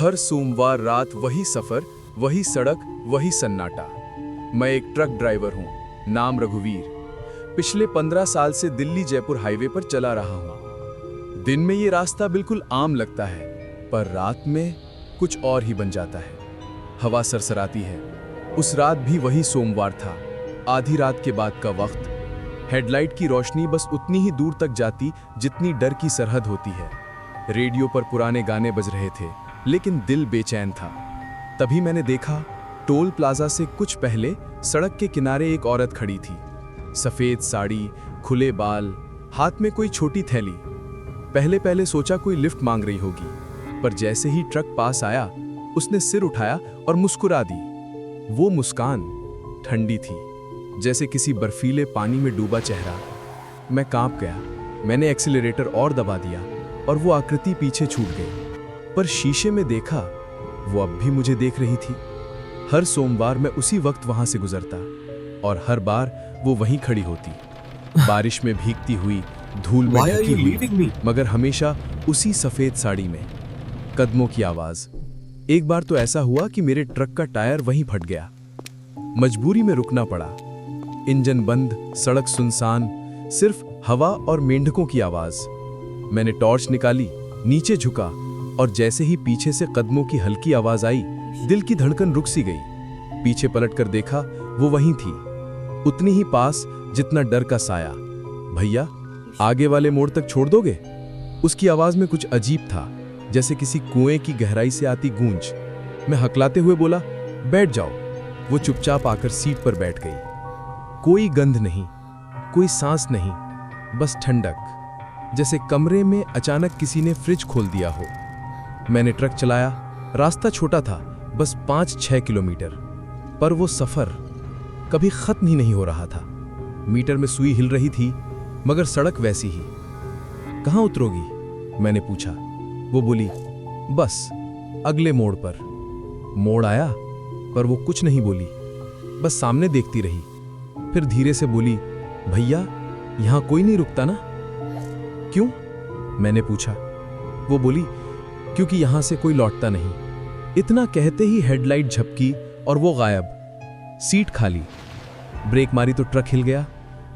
हर सोमवार रात वही सफर, वही सड़क, वही सन्नाटा। मैं एक ट्रक ड्राइवर हूँ, नाम रघुवीर। पिछले 15 साल से दिल्ली जयपुर हाईवे पर चला रहा हूँ। दिन में ये रास्ता बिल्कुल आम लगता है, पर रात में कुछ और ही बन जाता है। हवा सरसराती है। उस रात भी वही सोमवार था, आधी रात के बाद का वक्त। हेडलाइट की रोशनी बस उतनी ही दूर तक जाती जितनी डर की सरहद होती है। रेडियो पर पुराने गाने बज रहे थे, लेकिन दिल बेचैन था। तभी मैंने देखा, टोल प्लाजा से कुछ पहले सड़क के किनारे एक औरत खड़ी थी। सफेद साड़ी, खुले बाल, हाथ में कोई छोटी थैली। पहले पहले सोचा कोई लिफ्ट मांग रही होगी, पर जैसे ही ट्रक पास आया, उसने सिर उठाया और मुस्कुरा दी। वो मुस्कान ठंडी थी, जैसे किसी बर्फीले पानी में डूबा चेहरा। मैं कांप गया। मैंने एक्सीलरेटर और दबा दिया और वो आकृति पीछे छूट गई। पर शीशे में देखा, वो अब भी मुझे देख रही थी। हर सोमवार मैं उसी वक्त वहां से गुजरता और हर बार वो वहीं खड़ी होती, बारिश में भीगती हुई, धूल में ढकी हुई, मगर हमेशा उसी सफेद साड़ी में। कदमों की आवाज। एक बार तो ऐसा हुआ कि मेरे ट्रक का टायर वहीं फट गया। मजबूरी में रुकना पड़ा। इंजन बंद, सड़क सुनसान, सिर्फ हवा और मेंढकों की आवाज। मैंने टॉर्च निकाली, नीचे झुका, और जैसे ही पीछे से कदमों की हल्की आवाज आई, दिल की धड़कन रुक सी गई। पीछे पलटकर देखा, वो वहीं थी, उतनी ही पास जितना डर का साया। भैया, आगे वाले मोड़ तक छोड़ दोगे? उसकी आवाज में कुछ अजीब था, जैसे किसी कुएं की गहराई से आती गूंज। मैं हकलाते हुए बोला, बैठ जाओ। वो चुपचाप आकर सीट पर बैठ गई। कोई गंध नहीं, कोई सांस नहीं, बस ठंडक, जैसे कमरे में अचानक किसी ने फ्रिज खोल दिया हो। मैंने ट्रक चलाया। रास्ता छोटा था, बस 5-6 किलोमीटर, पर वो सफर कभी खत्म ही नहीं हो रहा था। मीटर में सुई हिल रही थी, मगर सड़क वैसी ही। कहाँ उतरोगी? मैंने पूछा। वो बोली, बस अगले मोड़ पर। मोड़ आया, पर वो कुछ नहीं बोली, बस सामने देखती रही। फिर धीरे से बोली, भैया, यहां कोई नहीं रुकता ना? क्यों? मैंने पूछा। वो बोली, क्योंकि यहां से कोई लौटता नहीं। इतना कहते ही हेडलाइट झपकी और वो गायब। सीट खाली। ब्रेक मारी तो ट्रक हिल गया।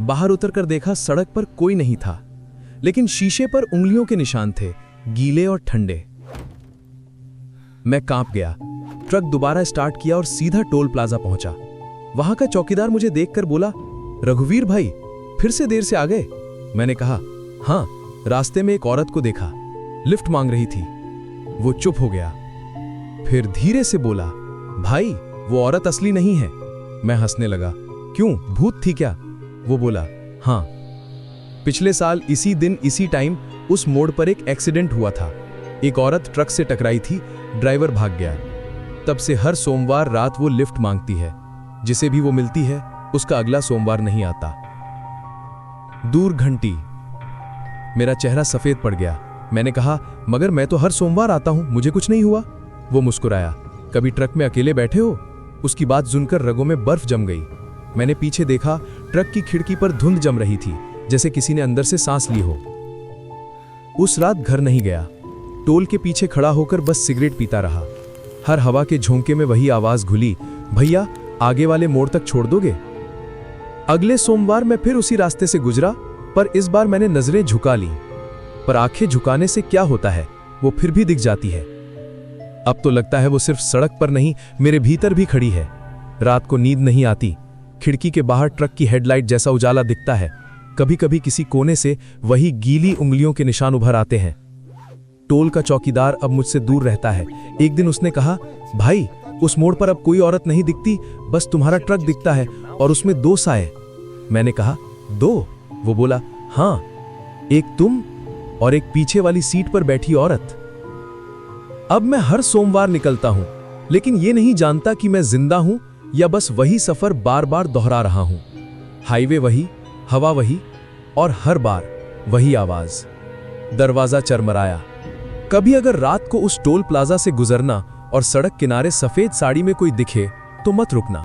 बाहर उतरकर देखा, सड़क पर कोई नहीं था, लेकिन शीशे पर उंगलियों के निशान थे, गीले और ठंडे। मैं कांप गया। ट्रक दोबारा स्टार्ट किया और सीधा टोल प्लाजा पहुंचा। वहां का चौकीदार मुझे देखकर बोला, रघुवीर भाई, फिर से देर से आ गए? मैंने कहा, हां, रास्ते में एक औरत को देखा, लिफ्ट मांग रही थी। वो चुप हो गया, फिर धीरे से बोला, भाई, वो औरत असली नहीं है। मैं हंसने लगा। क्यों, भूत थी क्या? वो बोला, हां, पिछले साल इसी दिन इसी टाइम उस मोड़ पर एक एक्सीडेंट हुआ था। एक औरत ट्रक से टकराई थी, ड्राइवर भाग गया। तब से हर सोमवार रात वो लिफ्ट मांगती है। जिसे भी वो मिलती है, उसका अगला सोमवार नहीं आता। दूर घंटी। मेरा चेहरा सफेद पड़ गया। मैंने कहा, मगर मैं तो हर सोमवार आता हूं, मुझे कुछ नहीं हुआ। वो मुस्कुराया। कभी ट्रक में अकेले बैठे हो? उसकी बात सुनकर रगों में बर्फ जम गई। मैंने पीछे देखा, ट्रक की खिड़की पर धुंध जम रही थी, जैसे किसी ने अंदर से सांस ली हो। उस रात घर नहीं गया। टोल के पीछे खड़ा होकर बस सिगरेट पीता रहा। हर हवा के झोंके में वही आवाज घुली, भैया, आगे वाले मोड़ तक छोड़ दोगे? अगले सोमवार मैं फिर उसी रास्ते से गुजरा, पर इस बार मैंने नजरें झुका ली। पर आंखें झुकाने से क्या होता है, वो फिर भी दिख जाती है। अब तो लगता है वो सिर्फ सड़क पर नहीं, मेरे भीतर भी खड़ी है। रात को नींद नहीं आती। खिड़की के बाहर ट्रक की हेडलाइट जैसा उजाला दिखता है। कभी कभी किसी कोने से वही गीली उंगलियों के निशान उभर आते हैं। टोल का चौकीदार अब मुझसे दूर रहता है। एक दिन उसने कहा, भाई, उस मोड़ पर अब कोई औरत नहीं दिखती, बस तुम्हारा ट्रक दिखता है और उसमें 2 साए। मैंने कहा, 2? वो बोला, हां, एक तुम और एक पीछे वाली सीट पर बैठी औरत। अब मैं हर सोमवार निकलता हूं, लेकिन ये नहीं जानता कि मैं जिंदा हूं या बस वही सफर बार बार दोहरा रहा हूं। हाईवे वही, हवा वही, और हर बार वही आवाज। दरवाजा चरमराया। कभी अगर रात को उस टोल प्लाजा से गुजरना और सड़क किनारे सफेद साड़ी में कोई दिखे, तो मत रुकना।